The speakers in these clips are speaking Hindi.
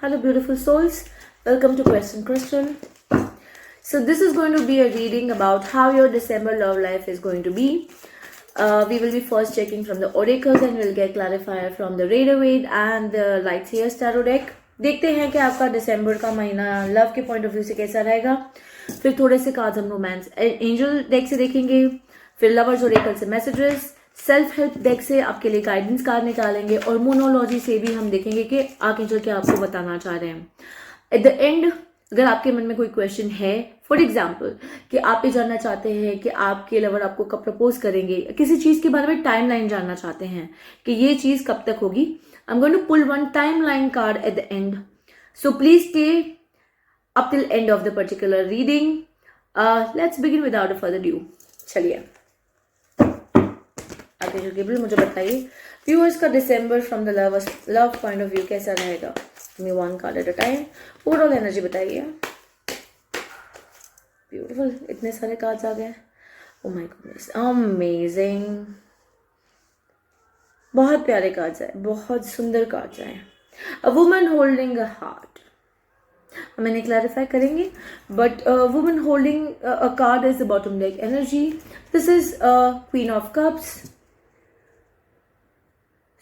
Hello, beautiful souls. Welcome to Question Crystal. So, this is going to be a reading about how your December love life is going to be. We will be first checking from the oracles and we'll get clarifier from the Rider-Waite and the Lightseers Tarot deck. देखते हैं कि आपका दिसंबर का महीना लव के पॉइंट ऑफ व्यू से कैसा रहेगा. फिर थोड़े से कार्ड्स हम रोमांस एंजल डेक से देखेंगे. फिर लवर्स ओरेकल से मैसेजेस. सेल्फ हेल्प डेक से आपके लिए गाइडेंस कार्ड निकालेंगे और मोनोलॉजी से भी हम देखेंगे कि आर्कएंजल क्या आपको बताना चाह रहे हैं. एट द एंड अगर आपके मन में कोई क्वेश्चन है, फॉर एग्जाम्पल कि आप ये जानना चाहते हैं कि आपके लवर आपको कब प्रपोज करेंगे, किसी चीज के बारे में टाइमलाइन जानना चाहते हैं कि ये चीज कब तक होगी, I am going to pull one timeline card at the end. So please stay up till end of the particular reading. Let's begin without a further ado. चलिए आर्कएंजल गैब्रियल मुझे बताइए व्यूअर्स का दिसंबर from the love point of view कैसा रहेगा. Me one card at a time. Overall energy बताइए. ब्यूटीफुल, इतने सारे कार्ड्स आ गए. Oh my goodness, amazing. बहुत प्यारे कार्ड्स आए, बहुत सुंदर कार्ड्स आए. A woman holding a heart. मैंने क्लैरिफाई करेंगे but woman holding a card is the bottom deck energy. This is queen of cups.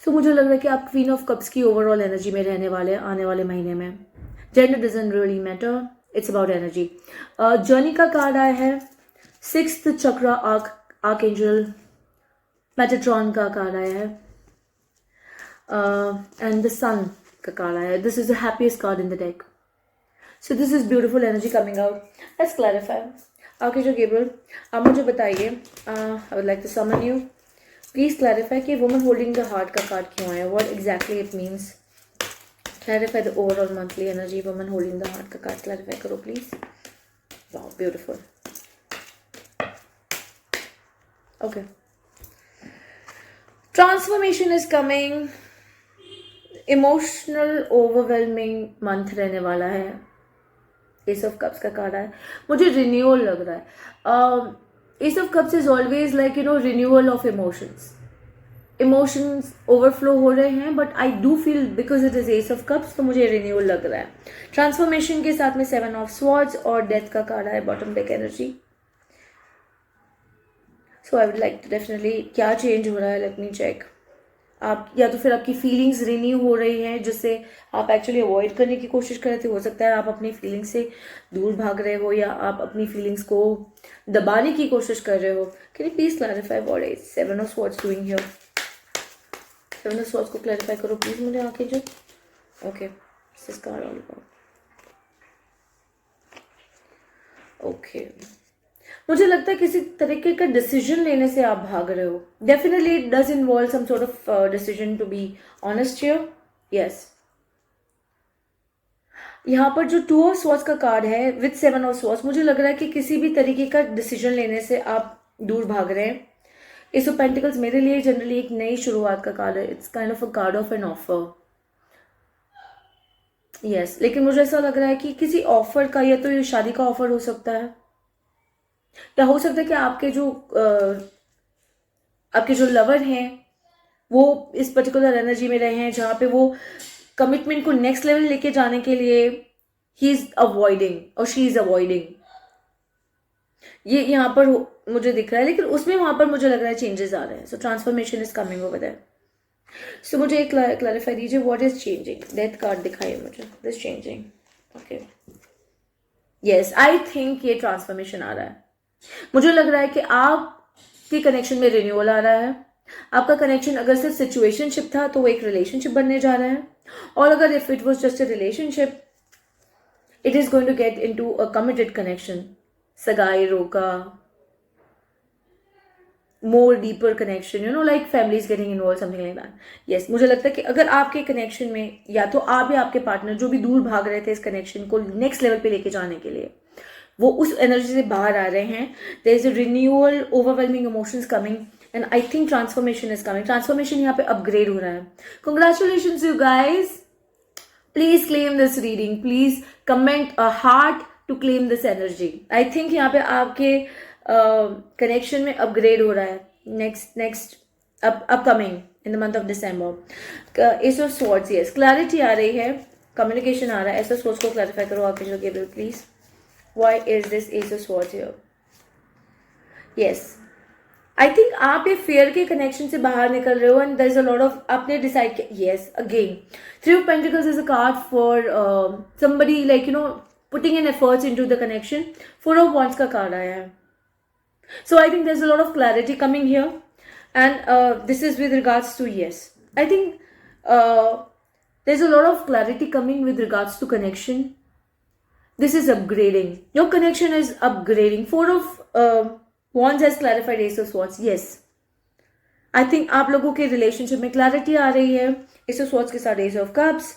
सो मुझे लग रहा है कि आप क्वीन ऑफ कप्स की ओवरऑल एनर्जी में रहने वाले आने वाले महीने में. Gender doesn't really matter, it's about energy. Journey का कार्ड आया है. सिक्स्थ चक्र आर्कएंजल मेटाट्रॉन का कार्ड आया है एंड द सन का कार्ड आया है. This is the happiest card in the deck. So this is beautiful energy coming out. Let's clarify. Archangel Gabriel आप मुझे बताइए. I would like to summon you. Please clarify कि woman holding the heart का कार्ड क्यों आया. What exactly it means. Clarify the overall monthly energy. Woman holding the heart का कार्ड clarify करो please. Wow, beautiful. Okay. Transformation is coming. Emotional overwhelming month रहने वाला है. एस ऑफ कप्स का कार्ड है. मुझे रिन्यूअल लग रहा है. S of cups is always like renewal of emotions. Emotions overflow हो रहे हैं but I do feel because it is S of cups तो मुझे रिन्यूअल लग रहा है. ट्रांसफॉर्मेशन के साथ में सेवन ऑफ स्वॉर्ड्स और डेथ का कार्ड है bottom deck energy. So I would like definitely क्या चेंज हो रहा है. Let me check. आप या तो फिर आपकी फीलिंग्स रिन्यू हो रही हैं जिससे आप एक्चुअली अवॉइड करने की कोशिश कर रहे थे. हो सकता है आप अपनी फीलिंग्स से दूर भाग रहे हो या आप अपनी फीलिंग्स को दबाने की कोशिश कर रहे हो. Can you please clarify what is seven of swords doing here. Seven of swords को क्लैरिफाई करो प्लीज मुझे archangel. Okay, this is called all about. Okay, मुझे लगता है किसी तरीके का डिसीजन लेने से आप भाग रहे हो. Definitely it does involve some sort of decision to be honest here. Yes, यहाँ पर जो टू ऑफ स्वॉर्ड्स का कार्ड है विद सेवन ऑफ स्वॉर्ड्स, मुझे लग रहा है कि किसी भी तरीके का डिसीजन लेने से आप दूर भाग रहे हैं. एस ऑफ पेंटिकल्स मेरे लिए जनरली एक नई शुरुआत का कार्ड है. It's kind of a card of an offer. Yes, लेकिन मुझे ऐसा लग रहा है कि किसी ऑफर का, या तो ये शादी का ऑफर हो सकता है या हो सकता है कि आपके जो लवर हैं वो इस पर्टिकुलर एनर्जी में रहे हैं जहां पे वो कमिटमेंट को नेक्स्ट लेवल लेके जाने के लिए ही इज अवॉइडिंग और शी इज अवॉइडिंग. ये यहाँ पर मुझे दिख रहा है, लेकिन उसमें वहां पर मुझे लग रहा है चेंजेस आ रहे हैं. So transformation is coming over there. So मुझे एक क्लैरिफाई दीजिए what is changing. Death card दिखाइए मुझे. This changing. Okay, yes, I think ये ट्रांसफॉर्मेशन आ रहा है. मुझे लग रहा है कि आपके कनेक्शन में रिन्यूअल आ रहा है. आपका कनेक्शन अगर सिर्फ सिचुएशनशिप था तो वो एक रिलेशनशिप बनने जा रहा है. और अगर if it was just a relationship, it is going to get into a committed connection. सगाई, रोका, more deeper connection, like families getting involve, something like that. Yes, मुझे लगता है कि अगर आपके कनेक्शन में या तो आप या आपके पार्टनर जो भी दूर भाग रहे थे इस कनेक्शन को नेक्स्ट लेवल पे लेके जाने के लिए, वो उस एनर्जी से बाहर आ रहे हैं. There is a renewal, overwhelming emotions coming and I think transformation is coming. Transformation यहाँ पे अपग्रेड हो रहा है. Congratulations you guys. Please claim this reading. Please comment a heart to claim this energy. I think यहाँ पे आपके कनेक्शन में अपग्रेड हो रहा है. Next upcoming in the month of December. Ace of swords, yes, clarity आ रही है. कम्युनिकेशन आ रहा है, ऐसा सोच को क्लैरिफाई करो archangel Gabriel please. Why is this S of swords here? Yes, I think आप ये फेयर के कनेक्शन से बाहर निकल रहे हो and there is a lot of, आपने डिसाइड किया. Yes, again three of pentacles is a card for somebody like putting in efforts into the connection. Four of Wands का कार्ड आया है. So I think there's a lot of clarity coming here, and this is with regards to, yes, I think there's a lot of clarity coming with regards to connection. This is upgrading. Your connection is upgrading. Four of Wands has clarified Ace of Swords. Yes, I think आप लोगों के relationship में clarity आ रही है. Ace of Swords के साथ Ace of Cups.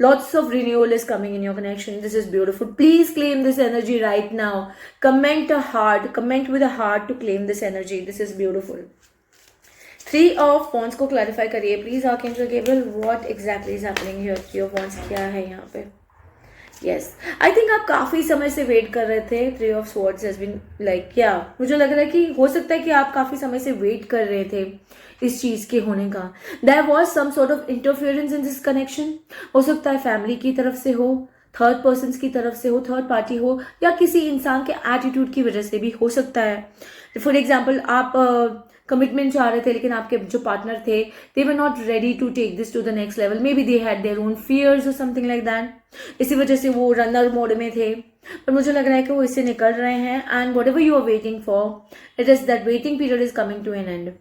Lots of renewal is coming in your connection. This is beautiful. Please claim this energy right now. Comment a heart. Comment with a heart to claim this energy. This is beautiful. Three of Wands को clarify करिए please Archangel Gabriel. What exactly is happening here? Three of Wands क्या है यहाँ पे? Yes, I think आप काफी समय से वेट कर रहे थे. Three of Swords has been like, yeah, मुझे लग रहा है कि हो सकता है कि आप काफी समय से वेट कर रहे थे इस चीज के होने का. There was some sort of interference in this connection. हो सकता है फैमिली की तरफ से हो, थर्ड पर्सन की तरफ से हो, थर्ड पार्टी हो, या किसी इंसान के एटीट्यूड की वजह से भी हो सकता है. फॉर एग्जाम्पल आप कमिटमेंट चाह रहे थे लेकिन आपके जो पार्टनर थे they were not ready to take this to the next level. Maybe they had their own fears or something like that. इसी वजह से वो रनर मोड में थे. पर मुझे लग रहा है कि वो इससे निकल रहे हैं and whatever you are waiting for, it is that waiting period is coming to an end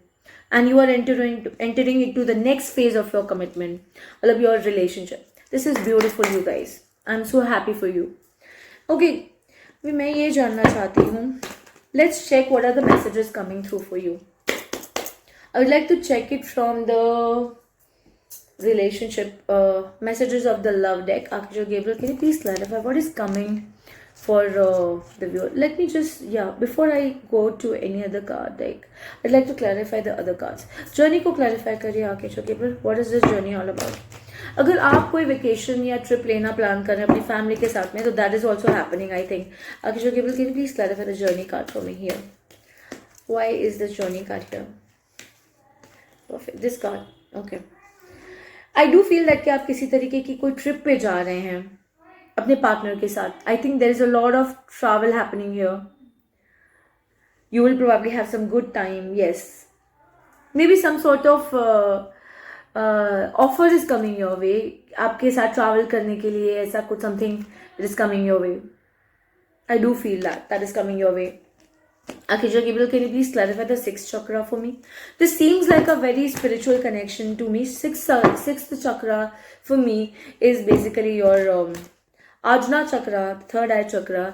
and you are entering into the next phase of your commitment, मतलब your relationship. This is beautiful you guys. I'm so happy for you. Okay, मैं ये जानना चाहती हूँ. Let's check what are the messages coming through for you. I would like to check it from the relationship messages of the love deck. Archangel Gabriel, can you please clarify what is coming for the viewer? Let me just, before I go to any other card deck, I'd like to clarify the other cards. Journey को clarify करिए Archangel Gabriel. What is this journey all about? अगर आप कोई वेकेशन या ट्रिप लेना प्लान कर रहे हैं अपनी फैमिली के साथ में, तो that is also happening I think. Archangel Gabriel, can you please clarify the journey card for me here? Why is this journey card here? Perfect. This card. Okay. I do feel that कि आप किसी तरीके की कोई ट्रिप पे जा रहे हैं अपने पार्टनर के साथ. I think there is a lot of travel happening here. You will probably have some good time. Yes, maybe some sort of offer is coming your way. आपके साथ ट्रैवल करने के लिए ऐसा कुछ something is coming your way. I do feel that is coming your way. Archangel Gabriel, can you please clarify the sixth chakra for me? This seems like a very spiritual connection to me. Sixth chakra for me is basically your Ajna chakra, third eye chakra.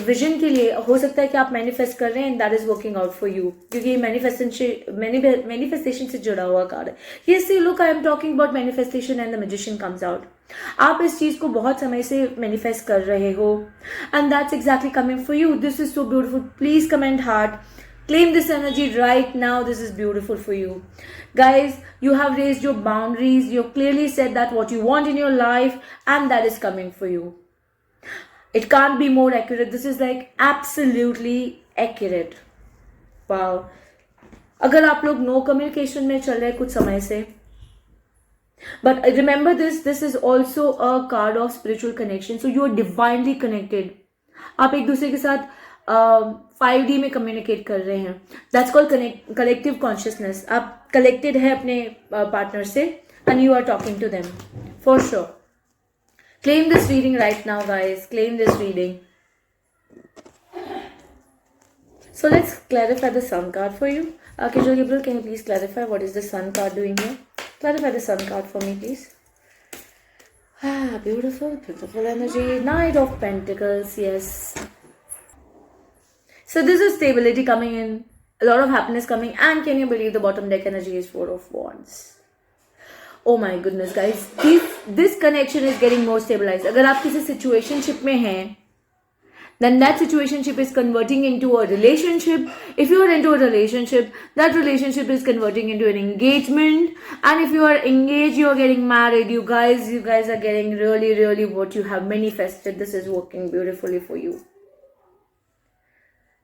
Vision के लिए हो सकता है कि आप मैनिफेस्ट कर रहे हैं and that is working out for you, क्योंकि ये मैनिफेस्टेशन से जुड़ा हुआ कार्ड है. ये see look, I am talking about manifestation and the magician comes out. आप इस चीज को बहुत समय से मैनिफेस्ट कर रहे हो and that's exactly coming for you. This is so beautiful. Please comment heart. Claim this energy right now. This is beautiful for you. Guys, you have raised your boundaries. You clearly said that what you want in your life, and that is coming for you. It can't be more accurate. This is like absolutely accurate. Wow. अगर आप लोग no communication में चल रहे कुछ समय से, but remember this is also a card of spiritual connection. So you are divinely connected. आप एक दूसरे के साथ 5D में कम्युनिकेट कर रहे हैं. That's called collective consciousness. आप कलेक्टेड है अपने पार्टनर से and you are talking to them for sure. Claim this reading right now guys. Claim this reading. So let's clarify the sun card for you. Archangel Gabriel, can you please clarify what is the sun card doing here? Clarify the sun card for me, please. Beautiful energy. Knight of Pentacles. Yes. So this is stability coming in, a lot of happiness coming, and can you believe the bottom deck energy is Four of Wands. Oh my goodness guys, this connection is getting more stabilized. अगर आप किसी situationship में हैं, then that situationship is converting into a relationship. If you are into a relationship, that relationship is converting into an engagement. And if you are engaged, you are getting married. You guys are getting really what you have manifested. This is working beautifully for you.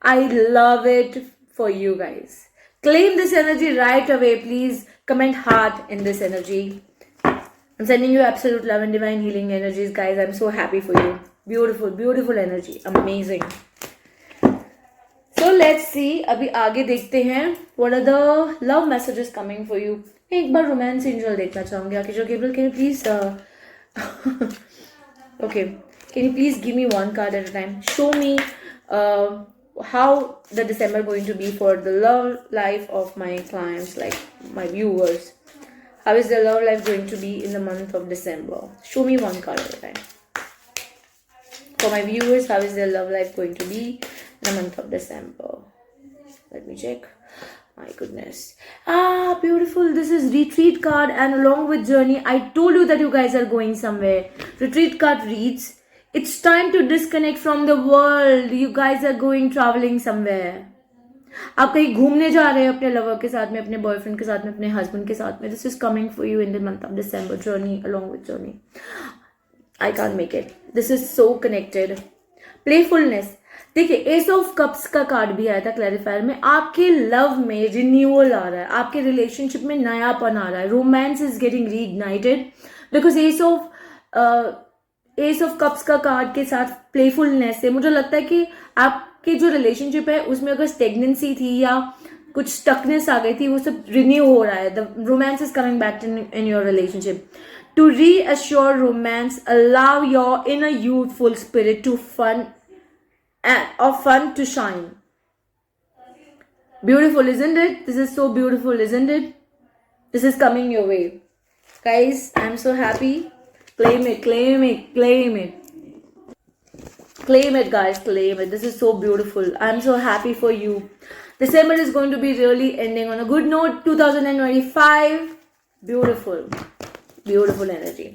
I love it for you guys. Claim this energy right away. Please comment heart in this energy. I'm sending you absolute love and divine healing energies, guys. I'm so happy for you. Beautiful, beautiful energy. Amazing. So let's see. अभी आगे देखते हैं. What are the love messages coming for you? मैं एक बार रोमांस एंजल देखना चाहूंगी. Archangel Gabriel, can you please okay, can you please give me one card at a time? Show me how the December going to be for the love life of my clients, like my viewers. How is their love life going to be in the month of December? Show me one card at a time. For my viewers, how is their love life going to be in the month of December? Let me check. My goodness. Ah, beautiful. This is retreat card, and along with journey, I told you that you guys are going somewhere. Retreat card reads, it's time to disconnect from the world. You guys are going traveling somewhere. आप कहीं घूमने जा रहे हैं अपने लवर के साथ में, अपने बॉयफ्रेंड के साथ में, अपने हस्बैंड के साथ में. This is coming for you in the month of December. Journey along with journey. I can't make it. This is so connected. Playfulness. देखिए, एस ऑफ कप्स का कार्ड भी आया था क्लैरिफायर में. आपके लव में रिन्यूअल आ रहा है, आपके रिलेशनशिप में नयापन आ रहा है. Romance is getting reignited because ace of cups का कार्ड के साथ प्लेफुलनेस है. मुझे लगता है कि आपके जो रिलेशनशिप है उसमें अगर स्टेगनेंसी थी या कुछ स्टकनेस आ गई थी, वो सब रिन्यू हो रहा है. The romance is coming back in your relationship. To reassure romance, allow your inner youthful spirit to fun to shine. Beautiful, isn't it? This is so beautiful, isn't it? This is coming your way. Guys, I'm so happy. Claim it, claim it, claim it. Claim it, guys, claim it. This is so beautiful. I'm so happy for you. December is going to be really ending on a good note. 2025. Beautiful. Beautiful energy.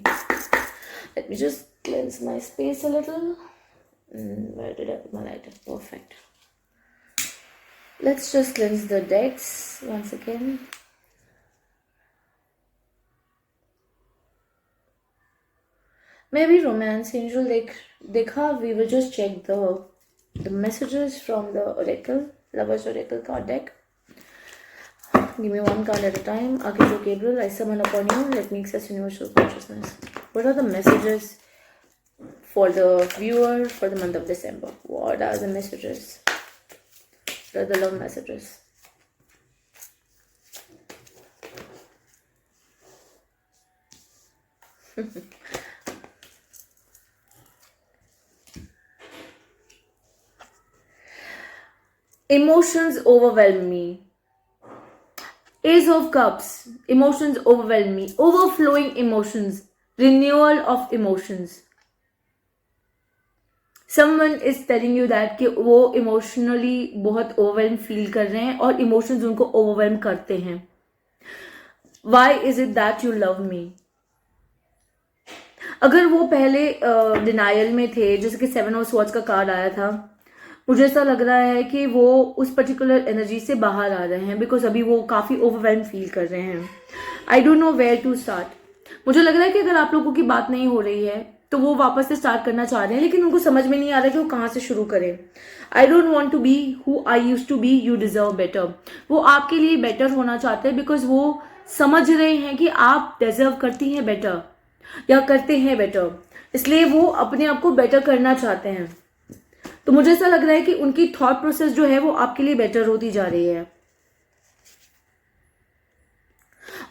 Let me just cleanse my space a little. Where did I put my lighter? Perfect. Let's just cleanse the decks once again. Maybe romance angel dekha. We will just check the messages from the oracle, lovers oracle card deck. Give me one card at a time. Archangel Gabriel, I summon upon you. Let me access universal consciousness. What are the messages for the viewer for the month of December? What are the messages? What are the love messages? Emotions overwhelm me. Ace of Cups. Emotions overwhelm me. Overflowing emotions. Renewal of emotions. Someone is telling you that कि वो इमोशनली बहुत ओवरवेल्म फील कर रहे हैं और इमोशंस उनको ओवरवेल्म करते हैं. Why is it that you love me? अगर वो पहले डिनायल में थे, जैसे कि 7 ऑफ स्वॉर्ड्स का कार्ड आया था, मुझे ऐसा लग रहा है कि वो उस पर्टिकुलर एनर्जी से बाहर आ रहे हैं बिकॉज अभी वो काफ़ी ओवरवेल्म फील कर रहे हैं. I don't know where to start. मुझे लग रहा है कि अगर आप लोगों की बात नहीं हो रही है तो वो वापस से स्टार्ट करना चाह रहे हैं, लेकिन उनको समझ में नहीं आ रहा कि वो कहाँ से शुरू करें. I don't want to be who I use to be, you deserve better. वो आपके लिए बेटर होना चाहते हैं बिकॉज वो समझ रहे हैं कि आप डिजर्व करती हैं बेटर या करते हैं बेटर, इसलिए वो अपने आप को बेटर करना चाहते हैं. तो मुझे ऐसा लग रहा है कि उनकी थॉट प्रोसेस जो है वो आपके लिए बेटर होती जा रही है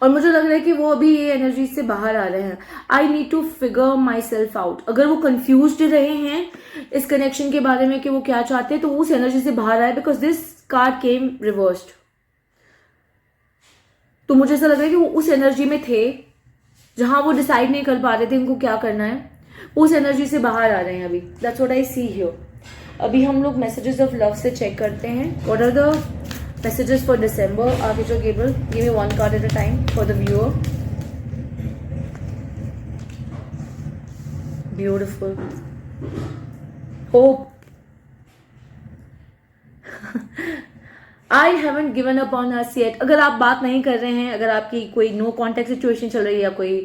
और मुझे लग रहा है कि वो अभी ये एनर्जी से बाहर आ रहे हैं. I need to figure myself out. अगर वो कंफ्यूज रहे हैं इस कनेक्शन के बारे में कि वो क्या चाहते हैं, तो उस एनर्जी से बाहर आए because this card came reversed. तो मुझे ऐसा लग रहा है कि वो उस एनर्जी में थे जहां वो डिसाइड नहीं कर पा रहे थे उनको क्या करना है, उस एनर्जी से बाहर आ रहे हैं अभी. That's what I see here. अभी हम लोग मैसेजेस ऑफ लव से चेक करते हैं. What are the messages for December? Archangel Gabriel, give me one card at a time for the viewer. Beautiful. Hope. I haven't given up on us yet. अगर आप बात नहीं कर रहे हैं, अगर आपकी कोई नो कॉन्टेक्ट सिचुएशन चल रही है या कोई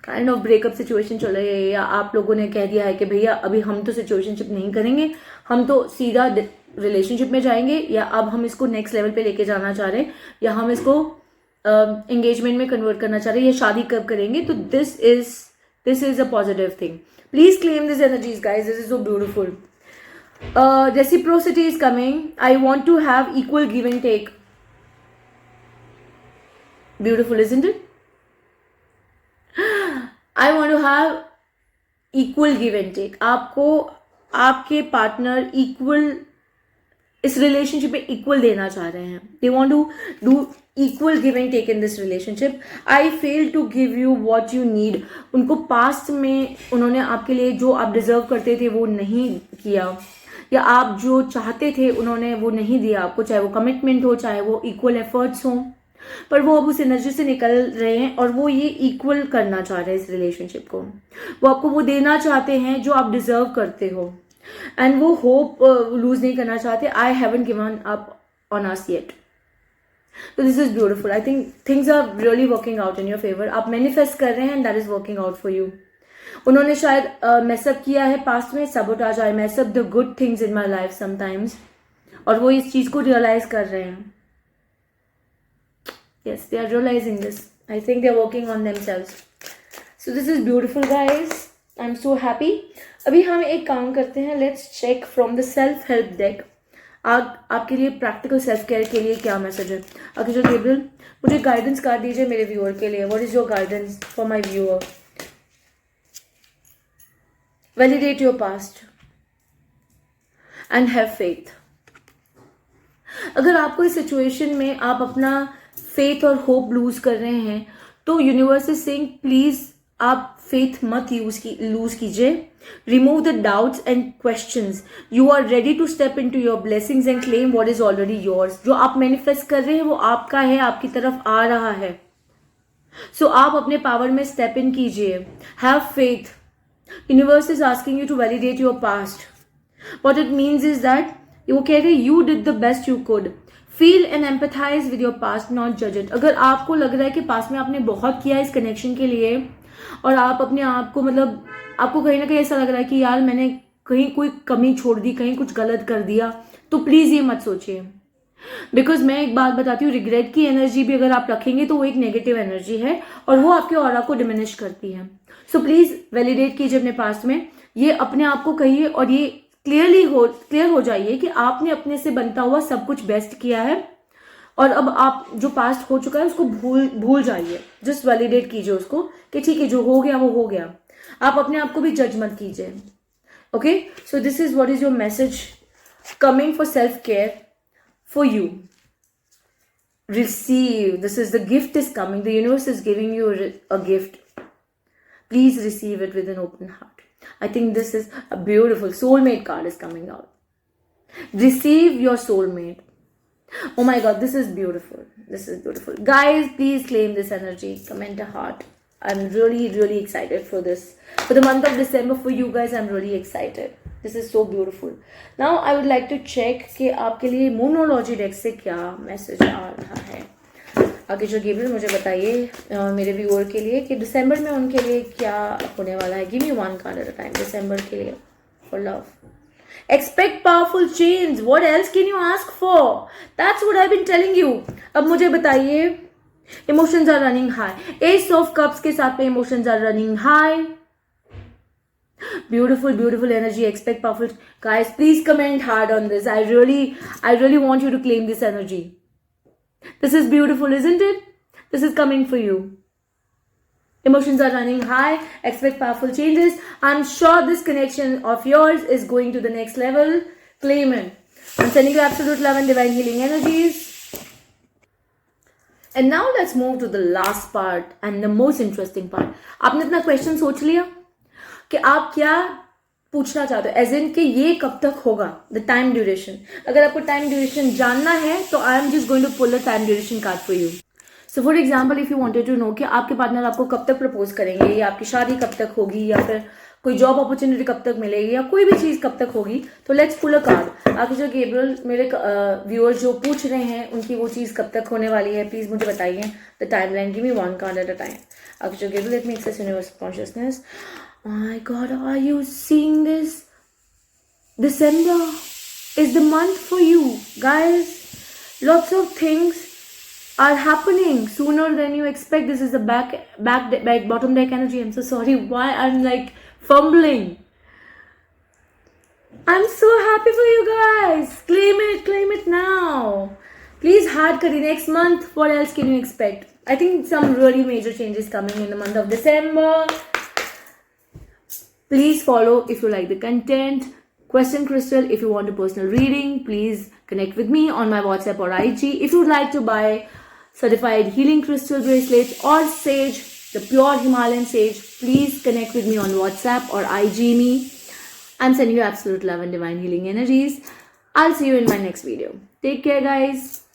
काइंड ऑफ ब्रेकअप सिचुएशन चल रही है या आप लोगों ने कह दिया है कि भैया अभी हम तो सिचुएशनशिप नहीं करेंगे, हम तो सीधा रिलेशनशिप में जाएंगे, या अब हम इसको नेक्स्ट लेवल पे लेके जाना चाह रहे हैं, या हम इसको एंगेजमेंट में कन्वर्ट करना चाह रहे हैं या शादी कब करेंगे, तो this is a positive thing. Please claim this energies guys, this is so beautiful. Reciprocity is coming. I want to have equal give and take. Beautiful, isn't it? I want to have equal give and take. आपको आपके पार्टनर इक्वल इस रिलेशनशिप में इक्वल देना चाह रहे हैं. They want to do equal give and take in this relationship. I fail to give you what you need. उनको पास्ट में उन्होंने आपके लिए जो आप डिजर्व करते थे वो नहीं किया, या आप जो चाहते थे उन्होंने वो नहीं दिया आपको, चाहे वो कमिटमेंट हो, चाहे वो इक्वल एफर्ट्स हो. पर वो अब उस एनर्जी से निकल रहे हैं और वो ये इक्वल करना चाह रहे हैं इस रिलेशनशिप को. वो आपको वो देना चाहते हैं जो आप डिजर्व करते हो, एंड वो होप लूज नहीं करना चाहते. I haven't given up on us yet. So this is beautiful. I think things are really working out in your favor. आप मैनिफेस्ट कर रहे हैं and that is working out for you. उन्होंने शायद मैसअप किया है पास्ट में, sabotage, I mess up the good things in my life sometimes. और वो इस चीज को रियलाइज कर रहे हैं. Yes, they are realizing this. I think they are working on themselves. So this is beautiful guys. I'm so happy. अभी हम एक काम करते हैं. Let's check from the self help deck. आपके लिए प्रैक्टिकल सेल्फ केयर के लिए क्या मैसेज है. आर्कएंजल गैब्रियल, मुझे गाइडेंस कार्ड दीजिए मेरे व्यूअर के लिए. What is your guidance for my viewer. Validate your past and have faith. अगर आपको इस सिचुएशन में आप अपना फेथ और होप लूज कर रहे हैं तो यूनिवर्स इज सेइंग प्लीज आप फेथ मत लूज कीजिए. Remove the doubts and questions. You are ready to step into your blessings and claim what is already yours. जो आप मैनिफेस्ट कर रहे हैं वो आपका है, आपकी तरफ आ रहा है. सो आप अपने पावर में स्टेप इन कीजिए. Have faith. Universe is asking you to validate your past. What it means is that वो कह रहे you did the best you could. Feel and empathise with your past, not जज इट. अगर आपको लग रहा है कि पास्ट में आपने बहुत किया इस कनेक्शन के लिए और आप अपने आप को मतलब आपको कहीं ना कहीं ऐसा लग रहा है कि यार मैंने कहीं कोई कमी छोड़ दी, कहीं कुछ गलत कर दिया, तो प्लीज ये मत सोचिए. बिकॉज मैं एक बात बताती हूँ, रिग्रेट की एनर्जी भी अगर आप रखेंगे तो वो एक नेगेटिव एनर्जी है और वो आपके ऑरा को डिमिनिश करती है. सो प्लीज वैलिडेट कीजिए अपने पास्ट में. ये अपने आप को कहिए और ये क्लियर हो जाइए कि आपने अपने से बनता हुआ सब कुछ बेस्ट किया है और अब आप जो पास्ट हो चुका है उसको भूल जाइए. जस्ट वैलिडेट कीजिए उसको कि ठीक है जो हो गया वो हो गया. आप अपने आप को भी जज मत कीजिए. Okay, so this is what is your message coming for self care for you. Receive. This is the gift is coming. The universe is giving you a gift. Please receive it with an open heart. I think this is a beautiful soulmate card is coming out. Receive your soulmate. Oh my god, this is beautiful. This is beautiful. Guys, please claim this energy. Comment a heart. I'm really excited for this. For the month of December for you guys, I'm really excited. This is so beautiful. Now I would like to check कि आपके लिए Moonology deck से क्या मैसेज आ रहा है. आगे जो गैब्रियल मुझे बताइए मेरे व्यूअर के लिए कि दिसंबर में उनके लिए क्या होने वाला है. Give me one card at a time दिसंबर के लिए for love. Expect powerful change. What else can you ask for. That's what I been telling you. अब मुझे बताइए emotions are running high. Ace of cups के साथ में emotions are running high. beautiful energy. Expect powerful. Guys, please comment hard on this. I really want you to claim this energy. This is beautiful, isn't it? This is coming for you. Emotions are running high. Expect powerful changes. I'm sure this connection of yours is going to the next level. Claim it. I'm sending you absolute love and divine healing energies. And now let's move to the last part and the most interesting part. आपने अपना क्वेश्चन सोच लिया कि आप क्या पूछना चाहते हो, एज इन कि ये कब तक होगा. The time duration. अगर आपको टाइम ड्यूरेशन जानना है तो I am just going to pull a time duration card for you. So for example if you wanted to know कि आपके पार्टनर आपको कब तक प्रपोज करेंगे, या आपकी शादी कब तक होगी, या फिर कोई जॉब अपॉर्चुनिटी कब तक मिलेगी, या कोई भी चीज कब तक होगी, तो लेट्स पुल अ कार्ड. आगे जो गैब्रियल मेरे व्यूअर्स जो पूछ रहे हैं उनकी वो चीज कब तक होने वाली है, प्लीज मुझे बताइए the timeline. Give me one card at a time. आगे जो Gabriel let me access universe consciousness. My God, are you seeing this? December is the month for you, guys. Lots of things are happening sooner than you expect. This is the bottom deck energy. I'm so sorry why I'm like fumbling. I'm so happy for you guys. Claim it now. Please hard curry next month. What else can you expect? I think some really major changes coming in the month of December. Please follow if you like the content. Question Crystal, if you want a personal reading, please connect with me on my WhatsApp or IG. If you would like to buy certified healing crystal bracelets or sage, the pure Himalayan sage, please connect with me on WhatsApp or IG me. I'm sending you absolute love and divine healing energies. I'll see you in my next video. Take care, guys.